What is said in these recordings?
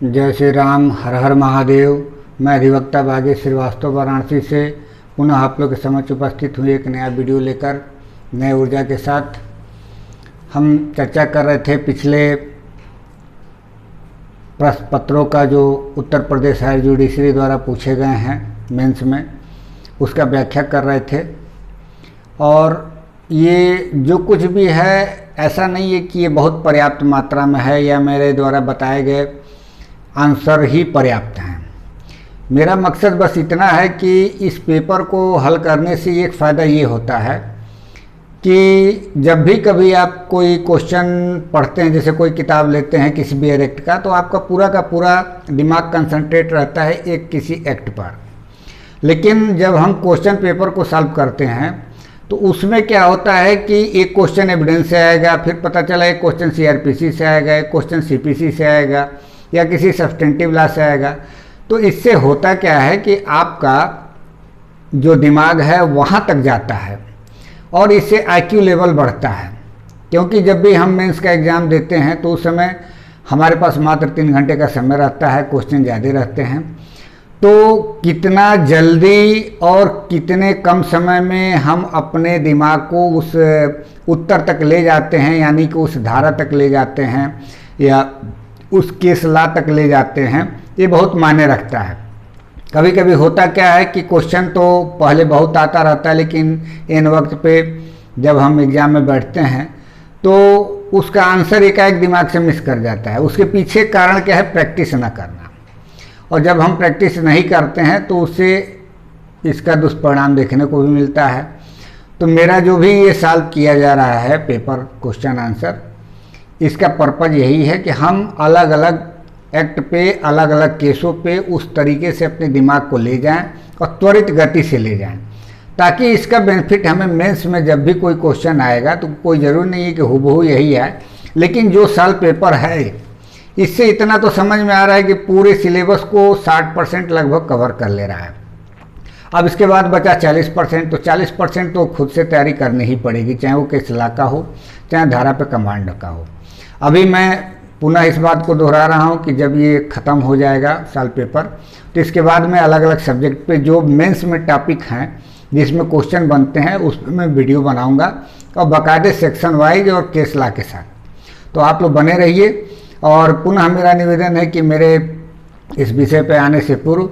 जय श्री राम, हर हर महादेव। मैं अधिवक्ता भाग्येश श्रीवास्तव वाराणसी से पुनः आप लोग के समक्ष उपस्थित हुए एक नया वीडियो लेकर नए ऊर्जा के साथ। हम चर्चा कर रहे थे पिछले प्रश्न पत्रों का जो उत्तर प्रदेश हायर जुडिशरी द्वारा पूछे गए हैं मेंस में, उसका व्याख्या कर रहे थे। और ये जो कुछ भी है ऐसा नहीं है कि ये बहुत पर्याप्त मात्रा में है या मेरे द्वारा बताए गए आंसर ही पर्याप्त हैं। मेरा मकसद बस इतना है कि इस पेपर को हल करने से एक फ़ायदा ये होता है कि जब भी कभी आप कोई क्वेश्चन पढ़ते हैं, जैसे कोई किताब लेते हैं किसी भी एक्ट का, तो आपका पूरा का पूरा दिमाग कंसंट्रेट रहता है एक किसी एक्ट पर। लेकिन जब हम क्वेश्चन पेपर को सॉल्व करते हैं तो उसमें क्या होता है कि एक क्वेश्चन एविडेंस से आएगा, फिर पता चला एक क्वेश्चन सीआरपीसी से आएगा, एक क्वेश्चन सीपीसी से आएगा या किसी सब्सटेंटिव लॉ से आएगा। तो इससे होता क्या है कि आपका जो दिमाग है वहाँ तक जाता है और इससे आईक्यू लेवल बढ़ता है। क्योंकि जब भी हम मेंस का एग्ज़ाम देते हैं तो उस समय हमारे पास मात्र 3 घंटे का समय रहता है, क्वेश्चन ज़्यादा रहते हैं। तो कितना जल्दी और कितने कम समय में हम अपने दिमाग को उस उत्तर तक ले जाते हैं, यानी कि उस धारा तक ले जाते हैं या उस केस लॉ तक ले जाते हैं, ये बहुत मायने रखता है। कभी कभी होता क्या है कि क्वेश्चन तो पहले बहुत आता रहता है, लेकिन इन वक्त पे जब हम एग्ज़ाम में बैठते हैं तो उसका आंसर एकाएक दिमाग से मिस कर जाता है। उसके पीछे कारण क्या है? प्रैक्टिस ना करना। और जब हम प्रैक्टिस नहीं करते हैं तो उससे इसका दुष्परिणाम देखने को भी मिलता है। तो मेरा जो भी ये सॉल्व किया जा रहा है पेपर क्वेश्चन आंसर, इसका पर्पज़ यही है कि हम अलग अलग एक्ट पे, अलग अलग केसों पे उस तरीके से अपने दिमाग को ले जाएं और त्वरित गति से ले जाएं, ताकि इसका बेनिफिट हमें मेंस में जब भी कोई क्वेश्चन आएगा तो कोई ज़रूर नहीं है कि हूबहू यही आए, लेकिन जो सॉल्व पेपर है इससे इतना तो समझ में आ रहा है कि पूरे सिलेबस को 60% लगभग कवर कर ले रहा है। अब इसके बाद बचा 40%, तो 40% तो खुद से तैयारी करनी ही पड़ेगी, चाहे वो केस लॉ का हो, चाहे धारा पे कमांड का हो। अभी मैं पुनः इस बात को दोहरा रहा हूँ कि जब ये ख़त्म हो जाएगा साल पेपर, तो इसके बाद मैं अलग अलग सब्जेक्ट पे जो मेंस में टॉपिक हैं जिसमें क्वेश्चन बनते हैं उस पर मैं वीडियो बनाऊँगा और बाकायदे सेक्शन वाइज और केस लॉ के साथ। तो आप लोग बने रहिए। और पुनः मेरा निवेदन है कि मेरे इस विषय पर आने से पूर्व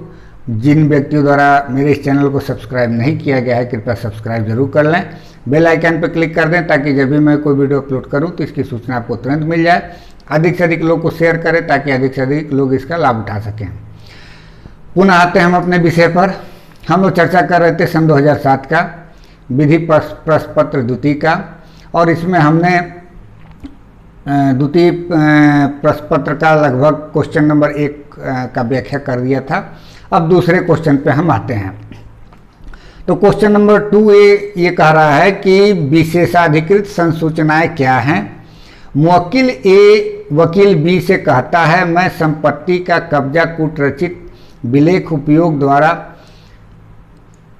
जिन व्यक्तियों द्वारा मेरे इस चैनल को सब्सक्राइब नहीं किया गया है, कृपया सब्सक्राइब जरूर कर लें, बेल आइकन पर क्लिक कर दें, ताकि जब भी मैं कोई वीडियो अपलोड करूं तो इसकी सूचना आपको तुरंत मिल जाए। अधिक से अधिक लोग को शेयर करें ताकि अधिक से अधिक लोग इसका लाभ उठा सकें। पुनः आते हैं हम अपने विषय पर। हम लोग चर्चा कर रहे थे सन 2007 का विधि प्रश्न पत्र द्वितीय का, और इसमें हमने द्वितीय प्रश्न पत्र का लगभग क्वेश्चन नंबर 1 का व्याख्या कर दिया था। अब दूसरे क्वेश्चन पे हम आते हैं। तो क्वेश्चन नंबर 2A ये कह रहा है कि विशेषाधिकृत संसूचनाएं क्या हैं। मुवक्किल A वकील B से कहता है, मैं संपत्ति का कब्जा कूटरचित विलेख उपयोग द्वारा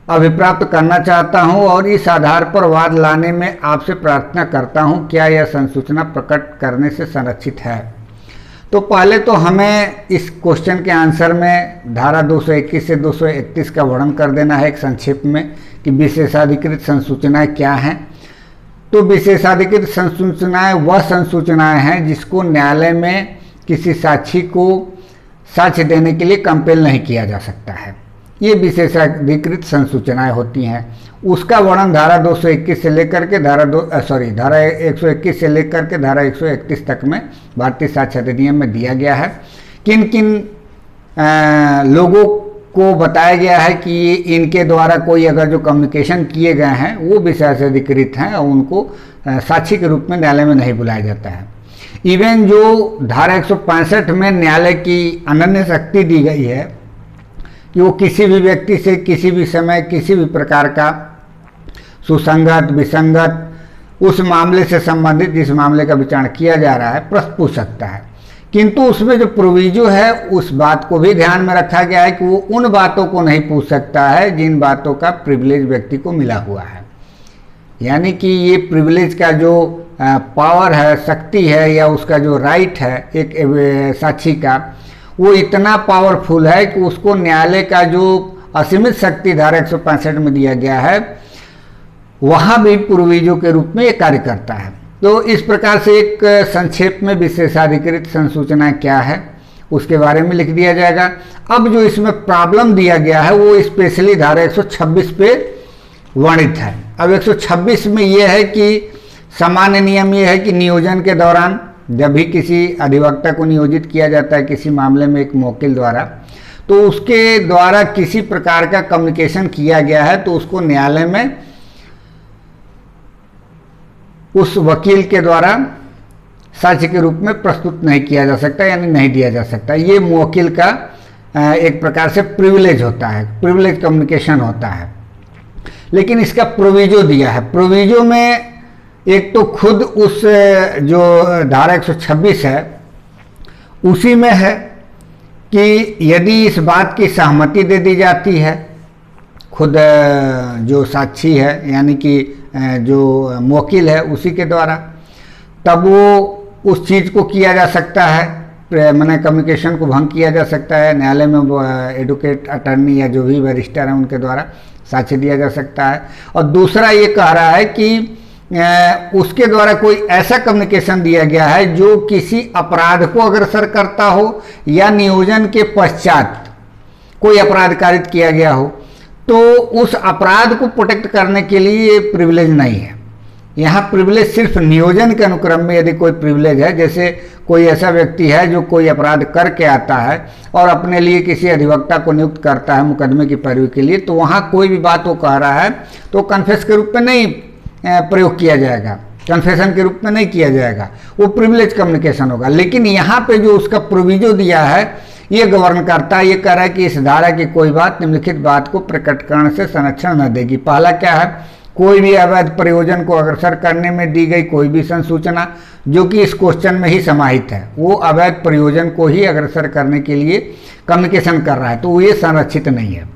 अभिप्राप्त करना चाहता हूं और इस आधार पर वाद लाने में आपसे प्रार्थना करता हूं, क्या यह संसूचना प्रकट करने से संरक्षित है। तो पहले तो हमें इस क्वेश्चन के आंसर में धारा 221 से 231 का वर्णन कर देना है एक संक्षेप में कि विशेषाधिकृत संसूचनाएं क्या हैं। तो विशेषाधिकृत संसूचनाएं वह संसूचनाएं हैं जिसको न्यायालय में किसी साक्षी को साक्ष्य देने के लिए कंपेल नहीं किया जा सकता है, ये विशेषाधिकृत संसूचनाएं होती हैं। उसका वर्णन धारा 221 से लेकर के धारा 121 से लेकर के धारा 131 तक में भारतीय साक्ष्य अधिनियम में दिया गया है। किन किन लोगों को बताया गया है कि इनके द्वारा कोई अगर जो कम्युनिकेशन किए गए हैं वो विशेषाधिकृत हैं और उनको साक्षी के रूप में न्यायालय में नहीं बुलाया जाता है। इवन जो धारा 165 में न्यायालय की अनन्य शक्ति दी गई है कि वो किसी भी व्यक्ति से किसी भी समय किसी भी प्रकार का सुसंगत विसंगत उस मामले से संबंधित जिस मामले का विचार किया जा रहा है प्रश्न पूछ सकता है। किंतु उसमें जो प्रोविजो है उस बात को भी ध्यान में रखा गया है कि वो उन बातों को नहीं पूछ सकता है जिन बातों का प्रिविलेज व्यक्ति को मिला हुआ है। यानी कि ये प्रिविलेज का जो पावर है, शक्ति है या उसका जो राइट है एक साक्षी का, वो इतना पावरफुल है कि उसको न्यायालय का जो असीमित शक्ति धारा 165 में दिया गया है वहाँ भी प्रोविजो के रूप में ये कार्य करता है। तो इस प्रकार से एक संक्षेप में विशेषाधिकृत संसूचना क्या है उसके बारे में लिख दिया जाएगा। अब जो इसमें प्रॉब्लम दिया गया है वो स्पेशली धारा 126 पे वर्णित है। अब 126 में ये है कि सामान्य नियम ये है कि नियोजन के दौरान जब भी किसी अधिवक्ता को नियोजित किया जाता है किसी मामले में एक वकील द्वारा, तो उसके द्वारा किसी प्रकार का कम्युनिकेशन किया गया है तो उसको न्यायालय में उस वकील के द्वारा साक्ष्य के रूप में प्रस्तुत नहीं किया जा सकता, यानी नहीं दिया जा सकता। ये वकील का एक प्रकार से प्रिविलेज होता है, प्रिविलेज कम्युनिकेशन होता है। लेकिन इसका प्रोविजो दिया है। प्रोविजो में एक तो खुद उस जो धारा 126 है उसी में है कि यदि इस बात की सहमति दे दी जाती है खुद जो साक्षी है यानी कि जो वकील है उसी के द्वारा, तब वो उस चीज़ को किया जा सकता है, मैंने कम्युनिकेशन को भंग किया जा सकता है। न्यायालय में एडवोकेट अटर्नी या जो भी बैरिस्टर हैं उनके द्वारा साक्ष्य दिया जा सकता है। और दूसरा ये कह रहा है कि उसके द्वारा कोई ऐसा कम्युनिकेशन दिया गया है जो किसी अपराध को अग्रसर करता हो या नियोजन के पश्चात कोई अपराध कारित किया गया हो, तो उस अपराध को प्रोटेक्ट करने के लिए ये प्रिविलेज नहीं है। यहाँ प्रिविलेज सिर्फ नियोजन के अनुक्रम में यदि कोई प्रिविलेज है, जैसे कोई ऐसा व्यक्ति है जो कोई अपराध करके आता है और अपने लिए किसी अधिवक्ता को नियुक्त करता है मुकदमे की पैरवी के लिए, तो वहाँ कोई भी बात वो कह रहा है तो कन्फेस के रूप में नहीं प्रयोग किया जाएगा, कन्फेशन के रूप में नहीं किया जाएगा, वो प्रिविलेज कम्युनिकेशन होगा। लेकिन यहाँ पे जो उसका प्रोविजो दिया है ये गवर्न करता है, ये कह रहा है कि इस धारा की कोई बात निम्नलिखित बात को प्रकटीकरण से संरक्षण न देगी। पहला क्या है, कोई भी अवैध प्रयोजन को अग्रसर करने में दी गई कोई भी संसूचना जो कि इस क्वेश्चन में ही समाहित है, वो अवैध प्रयोजन को ही अग्रसर करने के लिए कम्युनिकेशन कर रहा है, तो ये संरक्षित नहीं है।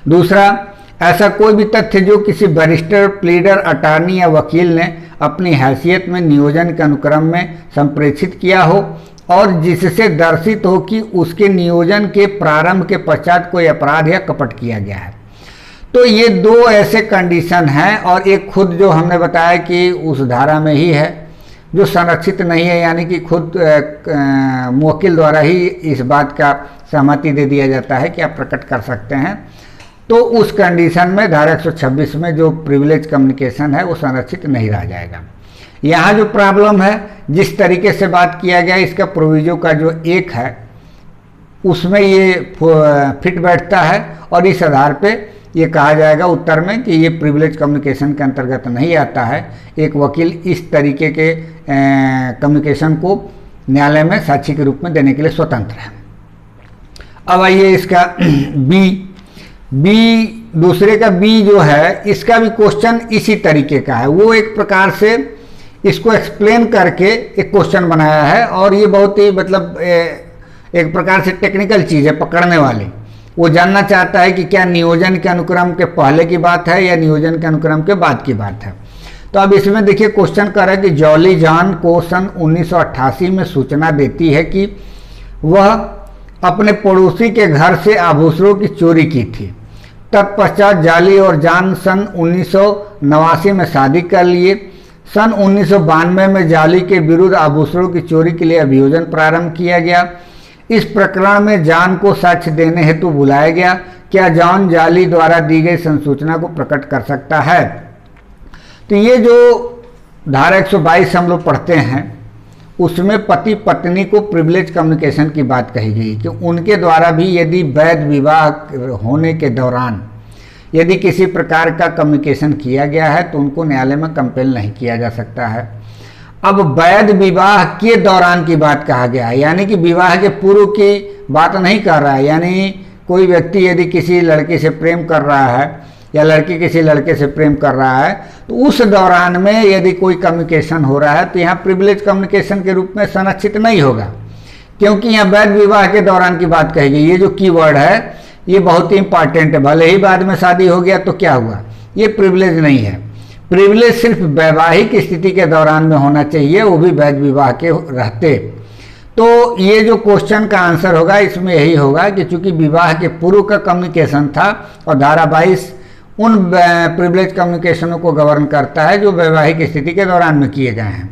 दूसरा, ऐसा कोई भी तथ्य जो किसी बैरिस्टर, प्लीडर, अटॉर्नी या वकील ने अपनी हैसियत में नियोजन के अनुक्रम में संप्रेषित किया हो और जिससे दर्शित हो कि उसके नियोजन के प्रारंभ के पश्चात कोई अपराध या कपट किया गया है। तो ये दो ऐसे कंडीशन हैं, और एक खुद जो हमने बताया कि उस धारा में ही है जो संरक्षित नहीं है, यानी कि खुद वकील द्वारा ही इस बात का सहमति दे दिया जाता है कि आप प्रकट कर सकते हैं। तो उस कंडीशन में धारा 126 में जो प्रिविलेज कम्युनिकेशन है वो संरक्षित नहीं रह जाएगा। यहाँ जो प्रॉब्लम है, जिस तरीके से बात किया गया, इसका प्रोविजो का जो एक है उसमें ये फिट बैठता है, और इस आधार पे ये कहा जाएगा उत्तर में कि ये प्रिविलेज कम्युनिकेशन के अंतर्गत नहीं आता है। एक वकील इस तरीके के कम्युनिकेशन को न्यायालय में साक्षी के रूप में देने के लिए स्वतंत्र है। अब आइए इसका बी दूसरे का बी जो है, इसका भी क्वेश्चन इसी तरीके का है। वो एक प्रकार से इसको एक्सप्लेन करके एक क्वेश्चन बनाया है, और ये बहुत ही मतलब एक प्रकार से टेक्निकल चीज़ है पकड़ने वाली। वो जानना चाहता है कि क्या नियोजन के अनुक्रम के पहले की बात है या नियोजन के अनुक्रम के बाद की बात है। तो अब इसमें देखिए क्वेश्चन कर रहा है कि जॉली जॉन को सन 1988 में सूचना देती है कि वह अपने पड़ोसी के घर से आभूषणों की चोरी की थी। तत्पश्चात जॉली और जॉन सन 1989 में शादी कर लिए। सन 1992 में जॉली के विरुद्ध आभूषणों की चोरी के लिए अभियोजन प्रारंभ किया गया। इस प्रकरण में जॉन को साक्ष्य देने हेतु बुलाया गया। क्या जॉन जॉली द्वारा दी गई संसूचना को प्रकट कर सकता है? तो ये जो धारा 122 हम लोग पढ़ते हैं उसमें पति पत्नी को प्रिविलेज कम्युनिकेशन की बात कही गई कि उनके द्वारा भी यदि वैध विवाह होने के दौरान यदि किसी प्रकार का कम्युनिकेशन किया गया है तो उनको न्यायालय में कंपेल नहीं किया जा सकता है। अब वैध विवाह के दौरान की बात कहा गया है, यानी कि विवाह के पूर्व की बात नहीं कर रहा है। यानी कोई व्यक्ति यदि किसी लड़की से प्रेम कर रहा है या लड़की किसी लड़के से प्रेम कर रहा है तो उस दौरान में यदि कोई कम्युनिकेशन हो रहा है तो यहाँ प्रिविलेज कम्युनिकेशन के रूप में संरक्षित नहीं होगा, क्योंकि यहाँ वैध विवाह के दौरान की बात कही गई। ये जो कीवर्ड है ये बहुत ही इंपॉर्टेंट है। भले ही बाद में शादी हो गया तो क्या हुआ, ये प्रिविलेज नहीं है। प्रिविलेज सिर्फ वैवाहिक स्थिति के दौरान में होना चाहिए, वो भी वैध विवाह के रहते। तो ये जो क्वेश्चन का आंसर होगा इसमें यही होगा कि चूंकि विवाह के पूर्व का कम्युनिकेशन था और धारा 22 उन प्रिविलेज कम्युनिकेशनों को गवर्न करता है जो वैवाहिक स्थिति के दौरान में किए गए हैं,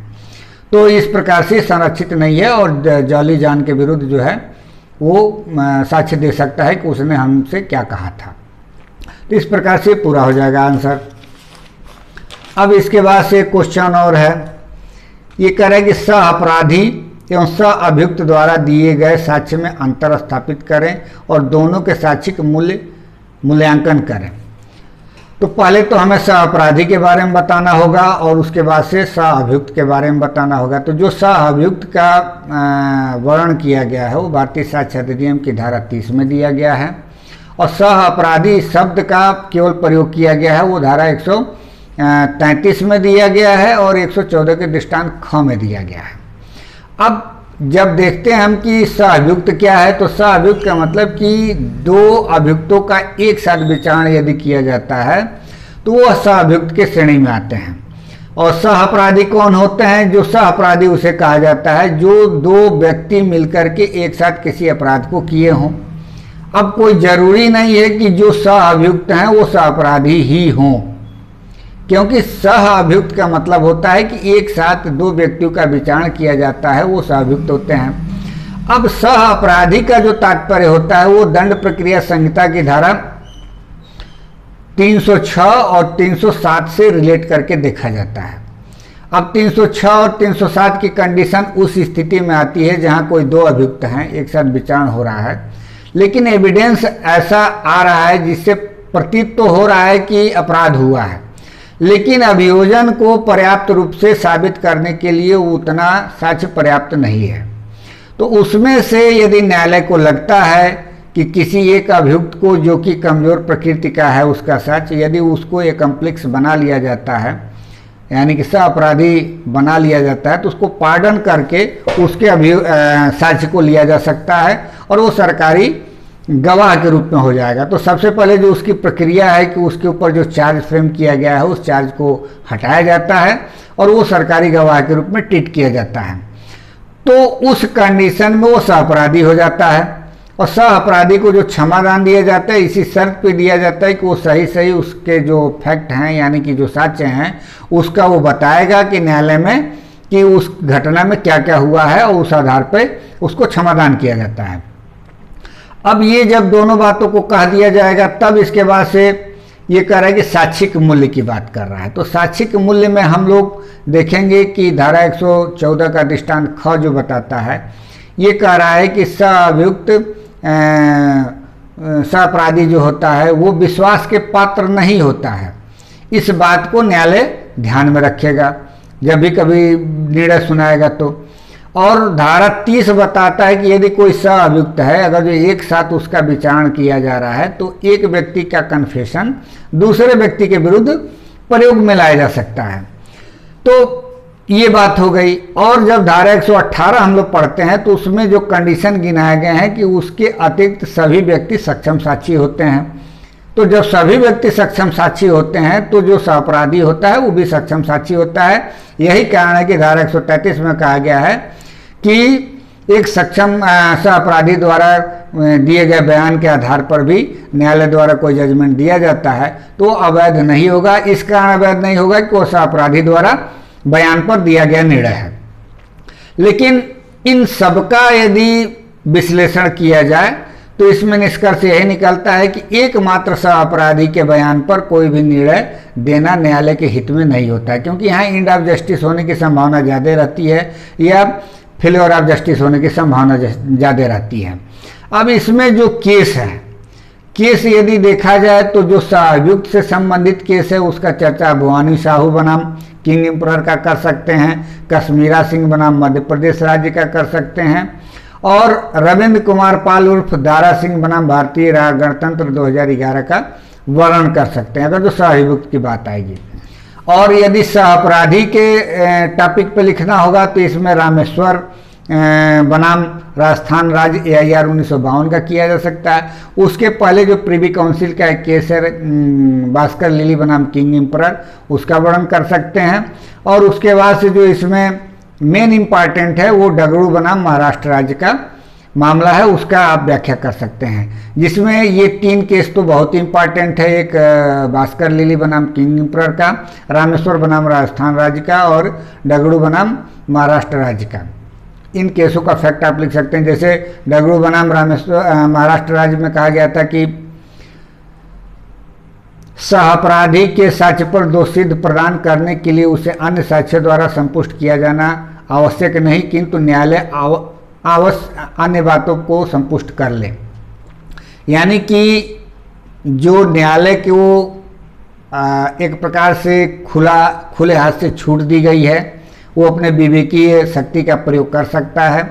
तो इस प्रकार से संरक्षित नहीं है और जॉली जॉन के विरुद्ध जो है वो साक्ष्य दे सकता है कि उसने हमसे क्या कहा था। तो इस प्रकार से पूरा हो जाएगा आंसर। अब इसके बाद से क्वेश्चन और है, ये कह रहा है कि सह अपराधी एवं सह अभियुक्त द्वारा दिए गए साक्ष्य में अंतर स्थापित करें और दोनों के साक्ष्य का मूल्यांकन करें। तो पहले तो हमें सह अपराधी के बारे में बताना होगा और उसके बाद से सह अभियुक्त के बारे में बताना होगा। तो जो सह अभियुक्त का वर्णन किया गया है वो भारतीय साक्ष्य अधिनियम की धारा 30 में दिया गया है और सह अपराधी शब्द का केवल प्रयोग किया गया है वो धारा 133 में दिया गया है और 114 के दृष्टांत ख में दिया गया है। अब जब देखते हैं हम कि सह अभियुक्त क्या है, तो सह अभियुक्त का मतलब कि दो अभियुक्तों का एक साथ विचारण यदि किया जाता है तो वह सह अभियुक्त के श्रेणी में आते हैं। और सह अपराधी कौन होते हैं? जो सह अपराधी उसे कहा जाता है जो दो व्यक्ति मिलकर के एक साथ किसी अपराध को किए हों। अब कोई जरूरी नहीं है कि जो सह अभियुक्त हैं वो सह अपराधी ही हों, क्योंकि सह अभियुक्त का मतलब होता है कि एक साथ दो व्यक्तियों का विचारण किया जाता है, वो सह अभियुक्त होते हैं। अब सह अपराधी का जो तात्पर्य होता है वो दंड प्रक्रिया संहिता की धारा 306 और 307 से रिलेट करके देखा जाता है। अब 306 और 307 की कंडीशन उस स्थिति में आती है जहां कोई दो अभियुक्त हैं, एक साथ विचारण हो रहा है, लेकिन एविडेंस ऐसा आ रहा है जिससे प्रतीत तो हो रहा है कि अपराध हुआ है, लेकिन अभियोजन को पर्याप्त रूप से साबित करने के लिए उतना साक्ष्य पर्याप्त नहीं है। तो उसमें से यदि न्यायालय को लगता है कि किसी एक अभियुक्त को जो कि कमजोर प्रकृति का है उसका साक्ष्य यदि उसको एकम्प्लिक्स बना लिया जाता है, यानी कि सह अपराधी बना लिया जाता है, तो उसको पार्डन करके उसके साक्ष्य को लिया जा सकता है और वो सरकारी गवाह के रूप में हो जाएगा। तो सबसे पहले जो उसकी प्रक्रिया है कि उसके ऊपर जो चार्ज फ्रेम किया गया है उस चार्ज को हटाया जाता है और वो सरकारी गवाह के रूप में ट्रीट किया जाता है। तो उस कंडीशन में वो सहअपराधी हो जाता है और सहअपराधी को जो क्षमादान दिया जाता है इसी शर्त पे दिया जाता है कि वो सही सही उसके जो फैक्ट हैं यानी कि जो साक्ष्य हैं उसका वो बताएगा कि न्यायालय में कि उस घटना में क्या क्या हुआ है और उस आधार पर उसको क्षमादान किया जाता है। अब ये जब दोनों बातों को कह दिया जाएगा तब इसके बाद से ये कह रहा है कि साक्षिक मूल्य की बात कर रहा है। तो साक्षिक मूल्य में हम लोग देखेंगे कि धारा 114 का दृष्टांत ख जो बताता है ये कह रहा है कि सहअभियुक्त सहअपराधी जो होता है वो विश्वास के पात्र नहीं होता है। इस बात को न्यायालय ध्यान में रखेगा जब भी कभी निर्णय सुनाएगा तो। और धारा 30 बताता है कि यदि कोई सहअभियुक्त है अगर जो एक साथ उसका विचारण किया जा रहा है तो एक व्यक्ति का कन्फेशन दूसरे व्यक्ति के विरुद्ध प्रयोग में लाया जा सकता है। तो ये बात हो गई। और जब धारा 118 हम लोग पढ़ते हैं तो उसमें जो कंडीशन गिनाए गए हैं कि उसके अतिरिक्त सभी व्यक्ति सक्षम साक्षी होते हैं। तो जब सभी व्यक्ति सक्षम साक्षी होते हैं तो जो सहअपराधी होता है वो भी सक्षम साक्षी होता है। यही कारण है कि धारा 133 में कहा गया है कि एक सक्षम सहअपराधी द्वारा दिए गए बयान के आधार पर भी न्यायालय द्वारा कोई जजमेंट दिया जाता है तो अवैध नहीं होगा। इस कारण अवैध नहीं होगा कि वो सहअपराधी द्वारा बयान पर दिया गया निर्णय है। लेकिन इन सबका यदि विश्लेषण किया जाए तो इसमें निष्कर्ष यही निकलता है कि एकमात्र सहअपराधी के बयान पर कोई भी निर्णय देना न्यायालय के हित में नहीं होता है, क्योंकि यहाँ एंड ऑफ जस्टिस होने की संभावना ज़्यादा रहती है या फेलियर ऑफ जस्टिस होने की संभावना ज़्यादा रहती है। अब इसमें जो केस है, केस यदि देखा जाए तो जो सहअभियुक्त से संबंधित केस है उसका चर्चा भवानी साहू बनाम किंग एम्परर का कर सकते हैं, कश्मीरा सिंह बनाम मध्य प्रदेश राज्य का कर सकते हैं और रविंद्र कुमार पाल उर्फ दारा सिंह बनाम भारतीय गणतंत्र 2011 का वर्णन कर सकते हैं अगर जो सहअभियुक्त की बात आएगी। और यदि सहअपराधी के टॉपिक पे लिखना होगा तो इसमें रामेश्वर बनाम राजस्थान राज्य AIR 1952 का किया जा सकता है। उसके पहले जो प्रिवी काउंसिल का एक केस है भास्कर लिली बनाम किंग एम्परर उसका वर्णन कर सकते हैं। और उसके बाद से जो इसमें मेन इम्पॉर्टेंट है वो डगरू बनाम महाराष्ट्र राज्य का मामला है, उसका आप व्याख्या कर सकते हैं, जिसमें ये 3 केस तो बहुत ही इम्पॉर्टेंट है। एक भास्कर लिली बनाम किंग एम्परर का, रामेश्वर बनाम राजस्थान राज्य का और डगरू बनाम महाराष्ट्र राज्य का। इन केसों का फैक्ट आप लिख सकते हैं। जैसे डगरू बनाम महाराष्ट्र राज्य में कहा गया था कि सहअपराधी के साक्ष्य पर दोषसिद्ध प्रदान करने के लिए उसे अन्य साक्ष्य द्वारा संपुष्ट किया जाना आवश्यक नहीं, किंतु न्यायालय अन्य बातों को संपुष्ट कर ले। यानी कि जो न्यायालय की वो एक प्रकार से खुले हाथ से छूट दी गई है, वो अपने विवेकीय शक्ति का प्रयोग कर सकता है,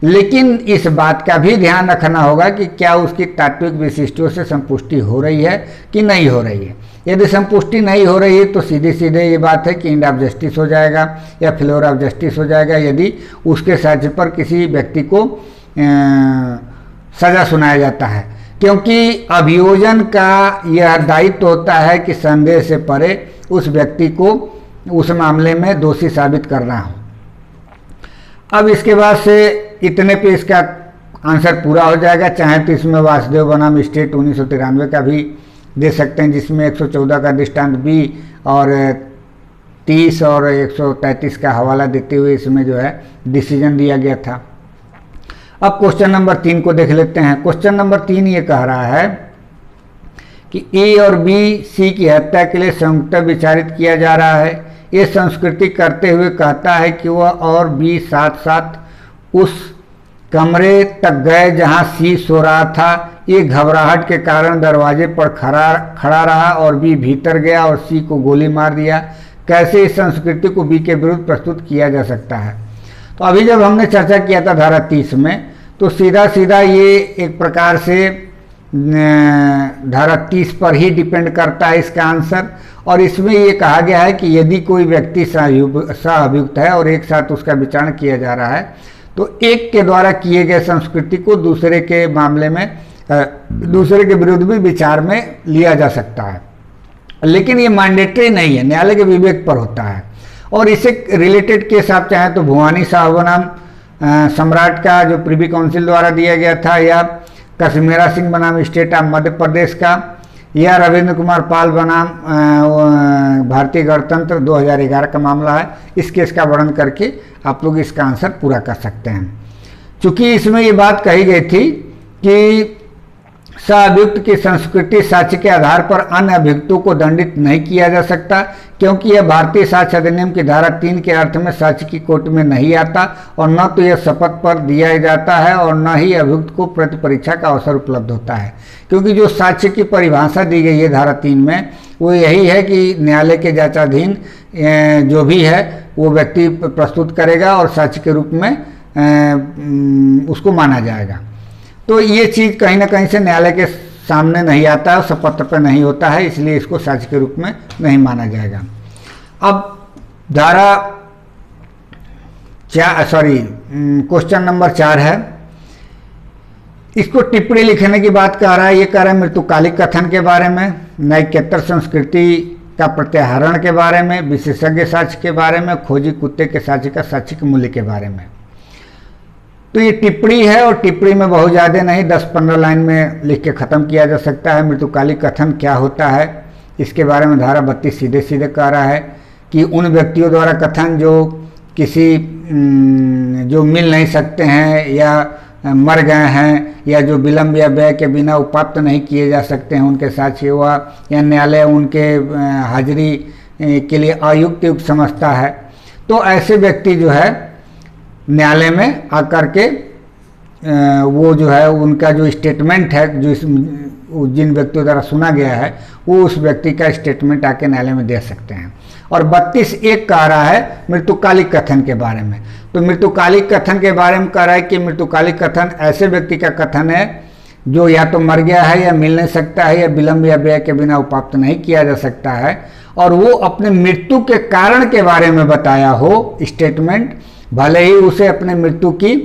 लेकिन इस बात का भी ध्यान रखना होगा कि क्या उसकी तात्विक विशिष्टों से संपुष्टि हो रही है कि नहीं हो रही है। यदि संपुष्टि नहीं हो रही है तो सीधे सीधे ये बात है कि एंड ऑफ जस्टिस हो जाएगा या फ्लोर ऑफ जस्टिस हो जाएगा, यदि उसके साक्ष्य पर किसी व्यक्ति को सजा सुनाया जाता है, क्योंकि अभियोजन का यह दायित्व होता है कि संदेह से परे उस व्यक्ति को उस मामले में दोषी साबित करना हो। अब इसके बाद से इतने पे इसका आंसर पूरा हो जाएगा। चाहे तो इसमें वासुदेव बनाम स्टेट 1993 का भी दे सकते हैं, जिसमें 114 का दृष्टांत भी और 30 और 133 का हवाला देते हुए इसमें जो है डिसीजन दिया गया था। अब क्वेश्चन नंबर 3 को देख लेते हैं। क्वेश्चन नंबर 3 ये कह रहा है कि ए और बी सी की हत्या के लिए संयुक्त विचारित किया जा रहा है। ये संस्कृति करते हुए कहता है कि वह और बी साथ साथ उस कमरे तक गए जहां सी सो रहा था। ये घबराहट के कारण दरवाजे पर खड़ा रहा और बी भीतर गया और सी को गोली मार दिया। कैसे इस संस्कृति को बी के विरुद्ध प्रस्तुत किया जा सकता है? तो अभी जब हमने चर्चा किया था धारा 30 में, तो सीधा सीधा ये एक प्रकार से धारा 30 पर ही डिपेंड करता है इसका आंसर। और इसमें ये कहा गया है कि यदि कोई व्यक्ति सह-अभियुक्त है और एक साथ उसका विचारण किया जा रहा है, तो एक के द्वारा किए गए संस्कृति को दूसरे के मामले में दूसरे के विरुद्ध भी विचार में लिया जा सकता है, लेकिन ये मैंडेटरी नहीं है, न्यायालय के विवेक पर होता है। और इससे रिलेटेड केस आप चाहें तो भुवानी साहब बनाम सम्राट का जो प्रिवी काउंसिल द्वारा दिया गया था, या कश्मीरा सिंह बनाम स्टेट ऑफ मध्य प्रदेश का, या रविंद्र कुमार पाल बनाम भारतीय गणतंत्र 2011 का मामला है। इस केस का वर्णन करके आप लोग इसका आंसर पूरा कर सकते हैं। चूंकि इसमें ये बात कही गई थी कि सह-अभियुक्त की संस्कृति साक्ष्य के आधार पर अन्य अभियुक्तों को दंडित नहीं किया जा सकता, क्योंकि यह भारतीय साक्ष्य अधिनियम की धारा 3 के अर्थ में साक्ष्य की कोर्ट में नहीं आता, और न तो यह शपथ पर दिया जाता है और न ही अभियुक्त को प्रति परीक्षा का अवसर उपलब्ध होता है। क्योंकि जो साक्ष्य की परिभाषा दी गई है धारा 3 में, वो यही है कि न्यायालय के जांचाधीन जो भी है वो व्यक्ति प्रस्तुत करेगा और साक्ष्य के रूप में उसको माना जाएगा। तो ये चीज़ कहीं ना कहीं से न्यायालय के सामने नहीं आता है, शपथ पर नहीं होता है, इसलिए इसको साक्ष्य के रूप में नहीं माना जाएगा। अब धारा क्वेश्चन नंबर 4 है। इसको टिप्पणी लिखने की बात कह रहा है। ये कह रहा है मृत्युकालिक कथन के बारे में, नैकेतर संस्कृति का प्रत्याहरण के बारे में, विशेषज्ञ साक्ष्य के बारे में, खोजी कुत्ते के साक्ष्य का साक्ष्यिक मूल्य के बारे में। तो ये टिप्पणी है और टिप्पणी में बहुत ज़्यादा नहीं, 10-15 लाइन में लिख के ख़त्म किया जा सकता है। मृत्युकालिक कथन क्या होता है इसके बारे में धारा 32 सीधे सीधे कह रहा है कि उन व्यक्तियों द्वारा कथन जो किसी जो मिल नहीं सकते हैं या मर गए हैं या जो विलंब या व्यय के बिना उपात्त नहीं किए जा सकते हैं, उनके साक्ष्य हुआ या न्यायालय उनके हाजिरी के लिए अयुक्त समझता है, तो ऐसे व्यक्ति जो है न्यायालय में आकर के वो जो है उनका जो स्टेटमेंट है जो जिन व्यक्तियों द्वारा सुना गया है वो उस व्यक्ति का स्टेटमेंट आके न्यायालय में दे सकते हैं। और 32(1) कह रहा है मृत्युकालिक कथन के बारे में। तो मृत्युकालिक कथन के बारे में कह रहा है कि मृत्युकालिक कथन ऐसे व्यक्ति का कथन है जो या तो मर गया है या मिल नहीं सकता है या विलंब या व्यय के बिना उपात्त नहीं किया जा सकता है, और वो अपने मृत्यु के कारण के बारे में बताया हो स्टेटमेंट, भले ही उसे अपने मृत्यु की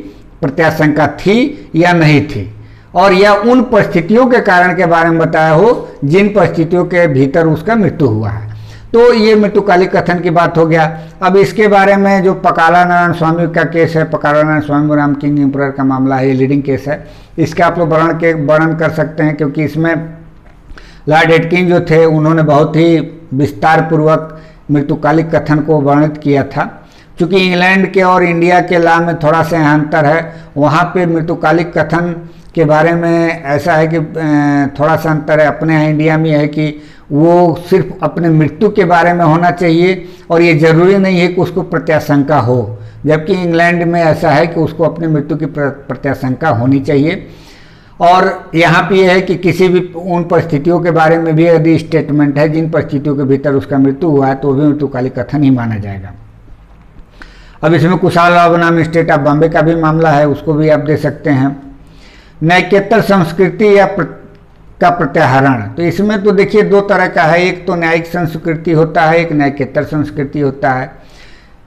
प्रत्याशंका थी या नहीं थी, और या उन परिस्थितियों के कारण के बारे में बताया हो जिन परिस्थितियों के भीतर उसका मृत्यु हुआ है। तो ये मृत्युकालिक कथन की बात हो गया। अब इसके बारे में जो पकाला नारायण स्वामी का केस है, पकाला नारायण स्वामी राम किंग एम्परर का मामला है, ये लीडिंग केस है, इसका आप लोग वर्णन कर सकते हैं, क्योंकि इसमें लॉर्ड एटकिन जो थे उन्होंने बहुत ही विस्तार पूर्वक मृत्युकालिक कथन को वर्णित किया था। चूँकि इंग्लैंड के और इंडिया के लॉ में थोड़ा सा अंतर है, वहाँ पे मृत्युकालिक कथन के बारे में ऐसा है कि थोड़ा सा अंतर है। अपने यहाँ इंडिया में है कि वो सिर्फ अपने मृत्यु के बारे में होना चाहिए और ये जरूरी नहीं है कि उसको प्रत्याशंका हो, जबकि इंग्लैंड में ऐसा है कि उसको अपनी मृत्यु की प्रत्याशंका होनी चाहिए। और यहाँ पे यह है कि किसी भी उन परिस्थितियों के बारे में भी यदि स्टेटमेंट है जिन परिस्थितियों के भीतर उसका मृत्यु हुआ है तो भी मृत्युकालिक कथन ही माना जाएगा। अब इसमें कुशाल राव बनाम स्टेट ऑफ बॉम्बे का भी मामला है, उसको भी आप दे सकते हैं। न्यायिकेतर संस्कृति या का प्रत्याहरण, तो इसमें तो देखिए दो तरह का है, एक तो न्यायिक संस्कृति होता है, एक न्यायिकेतर संस्कृति होता है।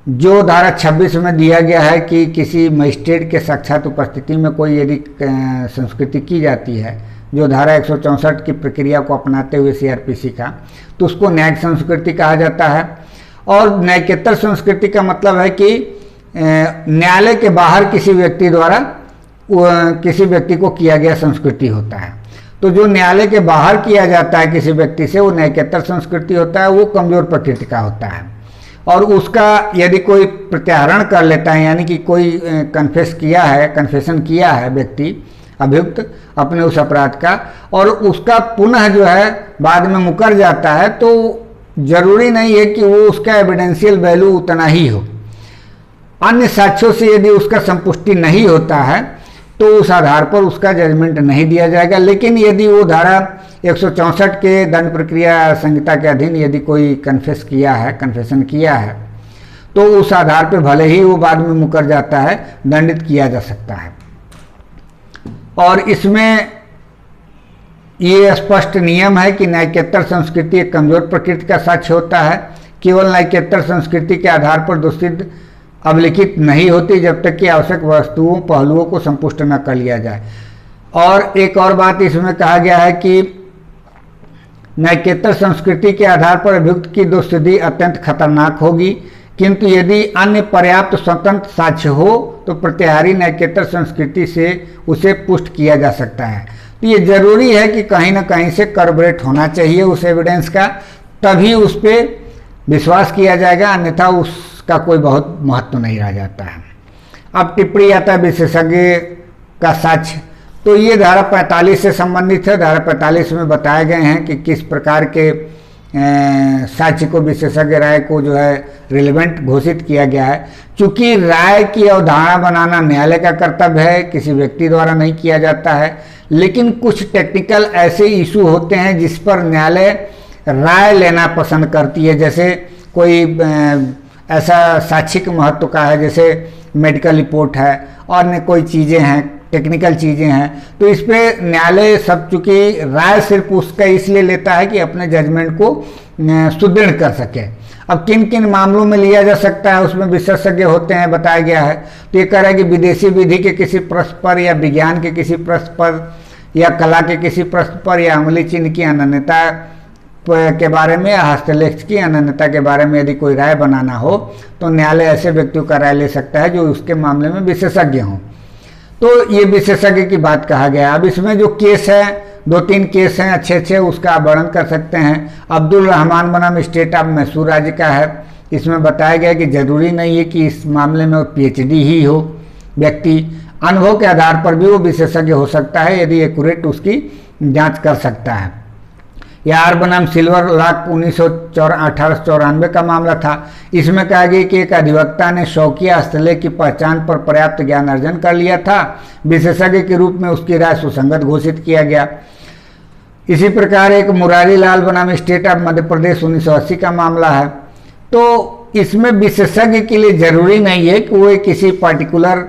जो धारा 26 में दिया गया है कि किसी मजिस्ट्रेट के साक्षात उपस्थिति में कोई यदि संस्कृति की जाती है, जो धारा 164 की प्रक्रिया को अपनाते हुए सीआरपीसी का, तो उसको न्यायिक संस्कृति कहा जाता है। और न्यायिकेतर संस्कृति का मतलब है कि न्यायालय के बाहर किसी व्यक्ति द्वारा किसी व्यक्ति को किया गया संस्कृति होता है। तो जो न्यायालय के बाहर किया जाता है किसी व्यक्ति से, वो न्यायिकेतर संस्कृति होता है, वो कमजोर प्रकृति का होता है। और उसका यदि कोई प्रत्याहरण कर लेता है, यानी कि कोई कन्फेशन किया है व्यक्ति अभियुक्त अपने उस अपराध का, और उसका पुनः जो है बाद में मुकर जाता है, तो जरूरी नहीं है कि वो उसका एविडेंशियल वैल्यू उतना ही हो। अन्य साक्ष्यों से यदि उसका संपुष्टि नहीं होता है तो उस आधार पर उसका जजमेंट नहीं दिया जाएगा। लेकिन यदि वो धारा 164 के दंड प्रक्रिया संहिता के अधीन यदि कोई कन्फेशन किया है, तो उस आधार पर भले ही वो बाद में मुकर जाता है, दंडित किया जा सकता है। और इसमें ये स्पष्ट नियम है कि न्यायिकेतर संस्कृति एक कमजोर प्रकृति का साक्ष्य होता है। केवल न्यायिकेतर संस्कृति के आधार पर दोषसिद्ध अभिलिखित नहीं होती जब तक कि आवश्यक वस्तुओं पहलुओं को संपुष्ट न कर लिया जाए। और एक और बात इसमें कहा गया है कि न्यायिकेतर संस्कृति के आधार पर अभियुक्त की दोषसिद्धि अत्यंत खतरनाक होगी, किंतु यदि अन्य पर्याप्त स्वतंत्र साक्ष्य हो तो प्रत्याहारी न्यायिकेतर संस्कृति से उसे पुष्ट किया जा सकता है। तो ये जरूरी है कि कहीं ना कहीं से करबरेट होना चाहिए उस एविडेंस का, तभी उस पर विश्वास किया जाएगा, अन्यथा उसका कोई बहुत महत्व नहीं रह जाता है। अब टिप्पणी आता है विशेषज्ञ का साक्ष्य, तो ये धारा 45 से संबंधित है। धारा 45 में बताए गए हैं कि किस प्रकार के साक्ष्य को, विशेषज्ञ राय को जो है रिलेवेंट घोषित किया गया है। चूंकि राय की अवधारणा बनाना न्यायालय का कर्तव्य है, किसी व्यक्ति द्वारा नहीं किया जाता है, लेकिन कुछ टेक्निकल ऐसे इशू होते हैं जिस पर न्यायालय राय लेना पसंद करती है। जैसे कोई ऐसा साक्षिक महत्व का है, जैसे मेडिकल रिपोर्ट है और न कोई चीज़ें हैं, टेक्निकल चीज़ें हैं, तो इस पर न्यायालय सब चूँकि राय सिर्फ उसका इसलिए लेता है कि अपने जजमेंट को सुदृढ़ कर सके। अब किन किन मामलों में लिया जा सकता है उसमें विशेषज्ञ होते हैं, बताया गया है। तो ये कह रहा है कि विदेशी विधि के किसी प्रश्न पर या विज्ञान के किसी प्रश्न पर या कला के किसी प्रश्न पर या अमली चिन्ह की अनन्यता के बारे में या हस्तलेख की अनन्यता के बारे में यदि कोई राय बनाना हो तो न्यायालय ऐसे व्यक्तियों का राय ले सकता है जो उसके मामले में विशेषज्ञ हों। तो ये विशेषज्ञ की बात कहा गया। अब इसमें जो केस है, 2-3 केस हैं अच्छे, उसका आप वर्णन कर सकते हैं। अब्दुल रहमान बनाम स्टेट ऑफ मैसूर राज्य का है। इसमें बताया गया कि जरूरी नहीं है कि इस मामले में PhD ही हो व्यक्ति, अनुभव के आधार पर भी वो विशेषज्ञ हो सकता है यदि एक्यूरेट उसकी जांच कर सकता है। या आर बनाम सिल्वर लाख 1894 का मामला था। इसमें कहा गया कि एक अधिवक्ता ने शौकिया हस्तलेख की पहचान पर पर्याप्त ज्ञान अर्जन कर लिया था, विशेषज्ञ के रूप में उसकी राय सुसंगत घोषित किया गया। इसी प्रकार एक मुरारी लाल बनाम स्टेट ऑफ मध्य प्रदेश 1980 का मामला है। तो इसमें विशेषज्ञ के लिए जरूरी नहीं है कि वो किसी पर्टिकुलर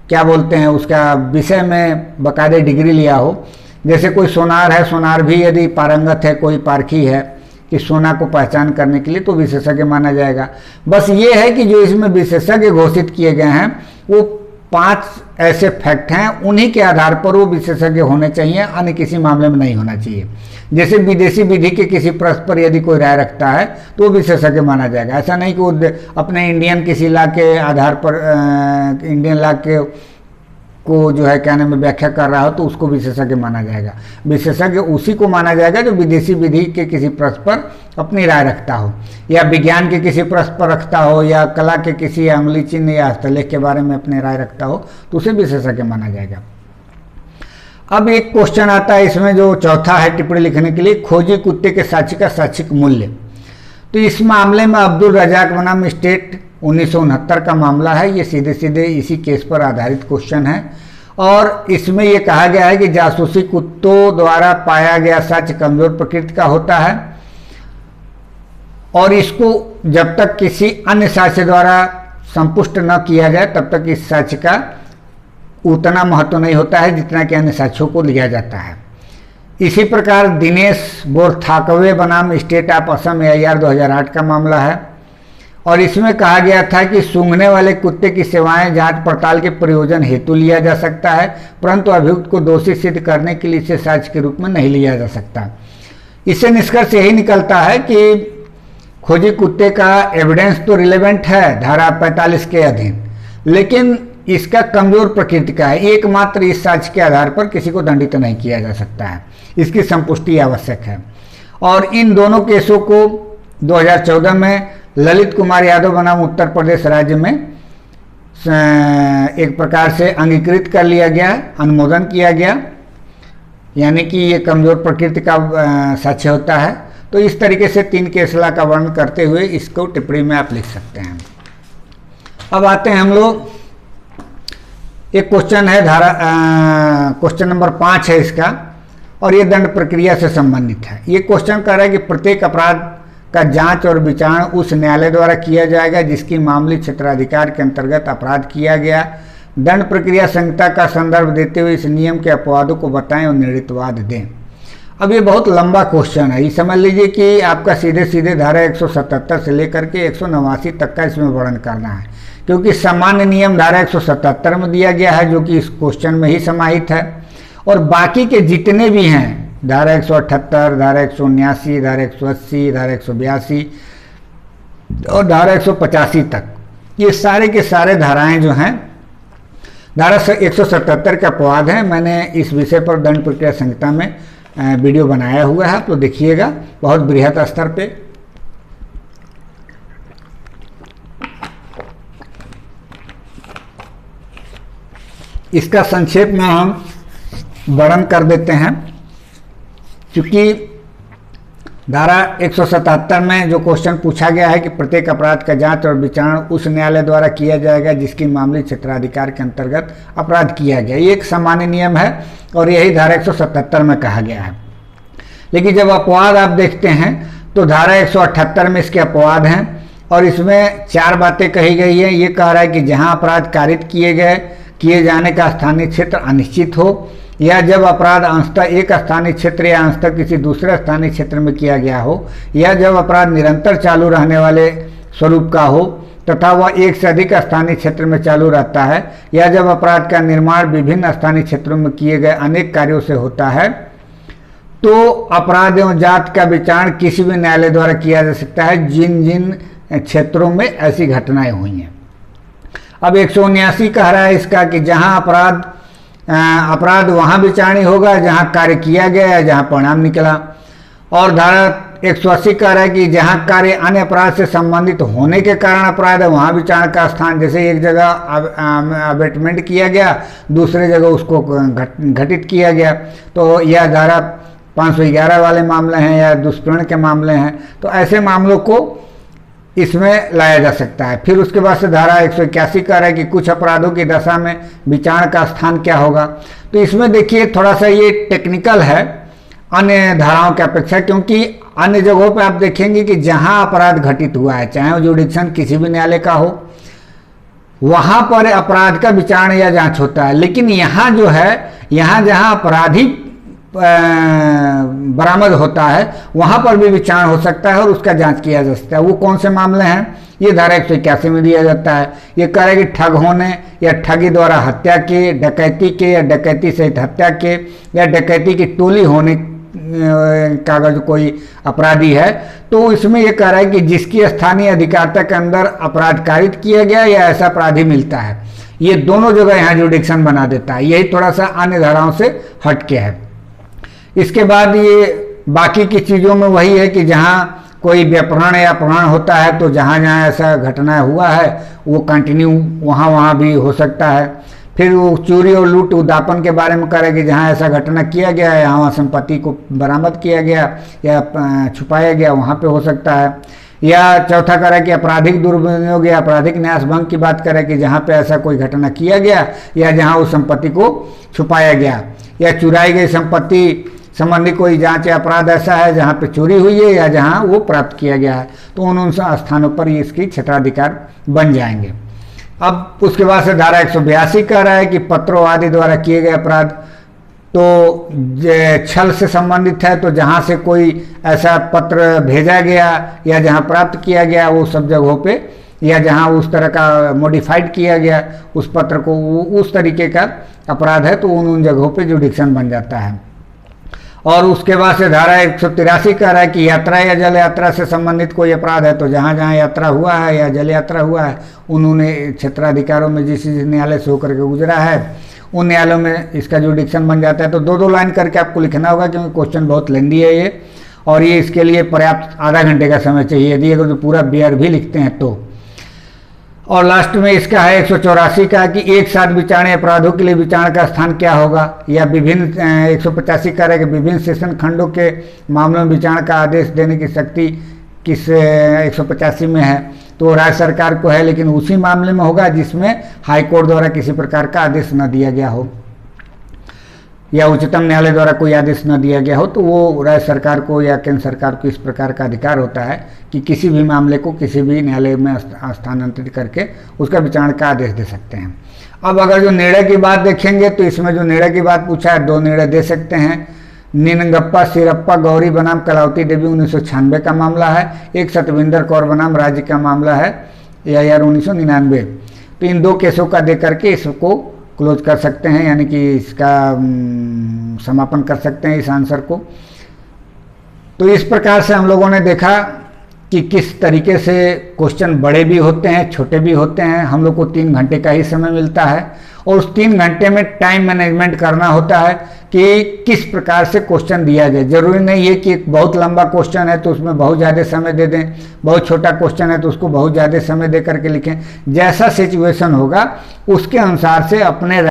क्या बोलते हैं उसका विषय में बाकायदे डिग्री लिया हो। जैसे कोई सोनार है, सोनार भी यदि पारंगत है, कोई पारखी है कि सोना को पहचान करने के लिए, तो विशेषज्ञ माना जाएगा। बस ये है कि जो इसमें विशेषज्ञ घोषित किए गए हैं वो 5 ऐसे फैक्ट हैं, उन्हीं के आधार पर वो विशेषज्ञ होने चाहिए, अन्य किसी मामले में नहीं होना चाहिए। जैसे विदेशी विधि के किसी प्रश्न पर यदि कोई राय रखता है तो वो विशेषज्ञ माना जाएगा। ऐसा नहीं कि वो अपने इंडियन किसी लॉ के आधार पर इंडियन लॉ के को जो है क्या नाम है व्याख्या कर रहा हो तो उसको विशेषज्ञ माना जाएगा। विशेषज्ञ उसी को माना जाएगा जो विदेशी विधि के किसी प्रश्न पर अपनी राय रखता हो, या विज्ञान के किसी प्रश्न पर रखता हो, या कला के किसी अंगुली चिन्ह या हस्तलेख के बारे में अपनी राय रखता हो तो उसे विशेषज्ञ माना जाएगा। अब एक क्वेश्चन आता है इसमें जो चौथा है टिप्पणी लिखने के लिए, खोजी कुत्ते के साक्ष्य का साक्षिक मूल्य। तो इस मामले में अब्दुल रजाक बनाम स्टेट 1969 का मामला है। ये सीधे सीधे इसी केस पर आधारित क्वेश्चन है और इसमें ये कहा गया है कि जासूसी कुत्तों द्वारा पाया गया साक्ष्य कमजोर प्रकृति का होता है और इसको जब तक किसी अन्य साक्ष्य द्वारा संपुष्ट न किया जाए तब तक इस साक्ष्य का उतना महत्व नहीं होता है जितना कि अन्य साक्ष्यों को लिया जाता है। इसी प्रकार दिनेश बोरथाकवे बनाम स्टेट ऑफ असम AIR 2008 का मामला है और इसमें कहा गया था कि सूंघने वाले कुत्ते की सेवाएं जांच पड़ताल के प्रयोजन हेतु लिया जा सकता है, परंतु अभियुक्त को दोषी सिद्ध करने के लिए इसे साक्ष्य के रूप में नहीं लिया जा सकता। इससे निष्कर्ष यही निकलता है कि खोजी कुत्ते का एविडेंस तो रिलेवेंट है धारा 45 के अधीन, लेकिन इसका कमजोर प्रकृति का है। एकमात्र इस साक्ष्य के आधार पर किसी को दंडित नहीं किया जा सकता है, इसकी संपुष्टि आवश्यक है। और इन दोनों केसों को 2014 में ललित कुमार यादव बनाम उत्तर प्रदेश राज्य में एक प्रकार से अंगीकृत कर लिया गया, अनुमोदन किया गया, यानी कि ये कमजोर प्रकृति का साक्ष्य होता है। तो इस तरीके से 3 केसला का वर्णन करते हुए इसको टिप्पणी में आप लिख सकते हैं। अब आते हैं हम लोग, एक क्वेश्चन है क्वेश्चन नंबर 5 है इसका और ये दंड प्रक्रिया से संबंधित है। ये क्वेश्चन कह रहा है कि प्रत्येक अपराध का जांच और विचारण उस न्यायालय द्वारा किया जाएगा जिसकी मामले क्षेत्राधिकार के अंतर्गत अपराध किया गया। दंड प्रक्रिया संहिता का संदर्भ देते हुए इस नियम के अपवादों को बताएं और निर्णितवाद दें। अब ये बहुत लंबा क्वेश्चन है, ये समझ लीजिए कि आपका सीधे सीधे धारा 177 से लेकर के 189 तक का इसमें वर्णन करना है, क्योंकि सामान्य नियम धारा 177 में दिया गया है जो कि इस क्वेश्चन में ही समाहित है, और बाकी के जितने भी हैं धारा 178, धारा 179, धारा 180, धारा 182 और धारा 185 तक, ये सारे के सारे धाराएं जो हैं धारा 177 का अपवाद है। मैंने इस विषय पर दंड प्रक्रिया संहिता में वीडियो बनाया हुआ है, तो देखिएगा बहुत बृहत स्तर पे। इसका संक्षेप में हम वर्णन कर देते हैं, क्योंकि धारा 177 में जो क्वेश्चन पूछा गया है कि प्रत्येक अपराध का जांच और विचारण उस न्यायालय द्वारा किया जाएगा जिसकी मामले क्षेत्राधिकार के अंतर्गत अपराध किया गया, ये एक सामान्य नियम है और यही धारा 177 में कहा गया है। लेकिन जब अपवाद आप देखते हैं तो धारा 178 में इसके अपवाद हैं और इसमें 4 बातें कही गई है। ये कह रहा है कि जहां अपराध कारित किए जाने का स्थानीय क्षेत्र अनिश्चित हो, या जब अपराध अंशतः एक स्थानीय क्षेत्र या अंशतः किसी दूसरे स्थानीय क्षेत्र में किया गया हो, या जब अपराध निरंतर चालू रहने वाले स्वरूप का हो तथा वह एक से अधिक स्थानीय क्षेत्र में चालू रहता है, या जब अपराध का निर्माण विभिन्न स्थानीय क्षेत्रों में किए गए अनेक कार्यों से होता है, तो अपराध एवं जांच का विचारण किसी भी न्यायालय द्वारा किया जा सकता है जिन जिन क्षेत्रों में ऐसी घटनाएं हुई हैं। अब 179 कह रहा है इसका कि जहां अपराध वहां विचारणी होगा जहां कार्य किया गया है, जहां परिणाम निकला, और धारा 180 कह रहा है कि जहां कार्य अन्य अपराध से संबंधित होने के कारण अपराध है वहां विचारण का स्थान, जैसे एक जगह अबेटमेंट किया गया, दूसरे जगह उसको घटित किया गया, तो यह धारा 511 वाले मामले हैं या दुष्प्रण के मामले हैं, तो ऐसे मामलों को इसमें लाया जा सकता है। फिर उसके बाद से धारा 181 कह रहा है कि कुछ अपराधों की दशा में विचारण का स्थान क्या होगा। तो इसमें देखिए थोड़ा सा ये टेक्निकल है अन्य धाराओं की अपेक्षा, क्योंकि अन्य जगहों पे आप देखेंगे कि जहां अपराध घटित हुआ है, चाहे वो जुडिक्शन किसी भी न्यायालय का हो, वहां पर अपराध का विचारण या जांच होता है। लेकिन यहाँ जो है, यहाँ जहां अपराधी बरामद होता है वहाँ पर भी विचारण हो सकता है और उसका जांच किया जा सकता है। वो कौन से मामले हैं, ये धारा 181 में दिया जाता है। ये कह रहा है कि ठग होने या ठगी द्वारा हत्या के, डकैती के या डकैती सहित हत्या के या डकैती की टोली होने का अगर जो कोई अपराधी है तो इसमें यह कह रहा है कि जिसकी स्थानीय अधिकारिता के अंदर अपराध कारित किया गया या ऐसा अपराधी मिलता है, ये दोनों जगह यहाँ जुडिक्शन बना देता है। यही थोड़ा सा अन्य धाराओं से हटके है। इसके बाद ये बाकी की चीज़ों में वही है कि जहाँ कोई व्यपहरण या अपहरण होता है तो जहाँ जहाँ ऐसा घटना हुआ है वो कंटिन्यू वहाँ भी हो सकता है। फिर वो चोरी और लूट उद्यापन के बारे में करे कि जहाँ ऐसा घटना किया गया है यहाँ संपत्ति को बरामद किया गया या छुपाया गया, वहाँ पे हो सकता है। या चौथा करे कि आपराधिक दुर्विनियोग या आपराधिक न्यास भंग की बात करें कि जहाँ पे ऐसा कोई घटना किया गया या जहाँ उस संपत्ति को छुपाया गया, या चुराई गई संपत्ति संबंधी कोई जांच या अपराध ऐसा है जहाँ पे चोरी हुई है या जहाँ वो प्राप्त किया गया है, तो उन स्थानों पर ये इसकी क्षेत्राधिकार बन जाएंगे। अब उसके बाद से धारा 182 कह रहा है कि पत्रों आदि द्वारा किए गए अपराध तो छल से संबंधित है, तो जहाँ से कोई ऐसा पत्र भेजा गया या जहाँ प्राप्त किया गया वो सब जगहों पे, या जहाँ उस तरह का मॉडिफाइड किया गया उस पत्र को, उस तरीके का अपराध है तो उन जगहों पे जुडिक्शन बन जाता है। और उसके बाद से धारा 183 कह रहा है कि यात्रा या जल यात्रा से संबंधित कोई अपराध है तो जहाँ जहाँ यात्रा हुआ है या जल यात्रा हुआ है उन्होंने क्षेत्राधिकारों में जिस न्यायालय से होकर के गुजरा है उन न्यायालयों में इसका जुडिक्शन बन जाता है। तो दो लाइन करके आपको लिखना होगा क्योंकि क्वेश्चन बहुत लेंदी है ये, और ये इसके लिए पर्याप्त आधा घंटे का समय चाहिए यदि अगर तो पूरा बीआर भी लिखते हैं तो। और लास्ट में इसका है 184 का कि एक साथ विचारणे अपराधों के लिए विचारण का स्थान क्या होगा, या विभिन्न 185 का है कि विभिन्न सेशन खंडों के मामलों में विचारण का आदेश देने की शक्ति किस 185 में है, तो राज्य सरकार को है, लेकिन उसी मामले में होगा जिसमें हाईकोर्ट द्वारा किसी प्रकार का आदेश न दिया गया हो या उच्चतम न्यायालय द्वारा कोई आदेश न दिया गया हो, तो वो राज्य सरकार को या केंद्र सरकार को इस प्रकार का अधिकार होता है कि किसी भी मामले को किसी भी न्यायालय में स्थानांतरित करके उसका विचारण का आदेश दे सकते हैं। अब अगर जो निर्णय की बात देखेंगे तो इसमें जो निर्णय की बात पूछा है 2 निर्णय दे सकते हैं। नीनगप्पा सिरप्पा गौरी बनाम कलावती देवी 1996 का मामला है, एक सतविंदर कौर बनाम राज्य का मामला है AIR 1999। तो इन 2 केसों का दे करके इसको क्लोज कर सकते हैं, यानी कि इसका समापन कर सकते हैं इस आंसर को। तो इस प्रकार से हम लोगों ने देखा कि किस तरीके से क्वेश्चन बड़े भी होते हैं छोटे भी होते हैं। हम लोग को 3 घंटे का ही समय मिलता है और उस 3 घंटे में टाइम मैनेजमेंट करना होता है कि किस प्रकार से क्वेश्चन दिया जाए। जरूरी नहीं है कि एक बहुत लंबा क्वेश्चन है तो उसमें बहुत ज़्यादा समय दे दें, बहुत छोटा क्वेश्चन है तो उसको बहुत ज़्यादा समय दे करके लिखें। जैसा सिचुएशन होगा उसके अनुसार से अपने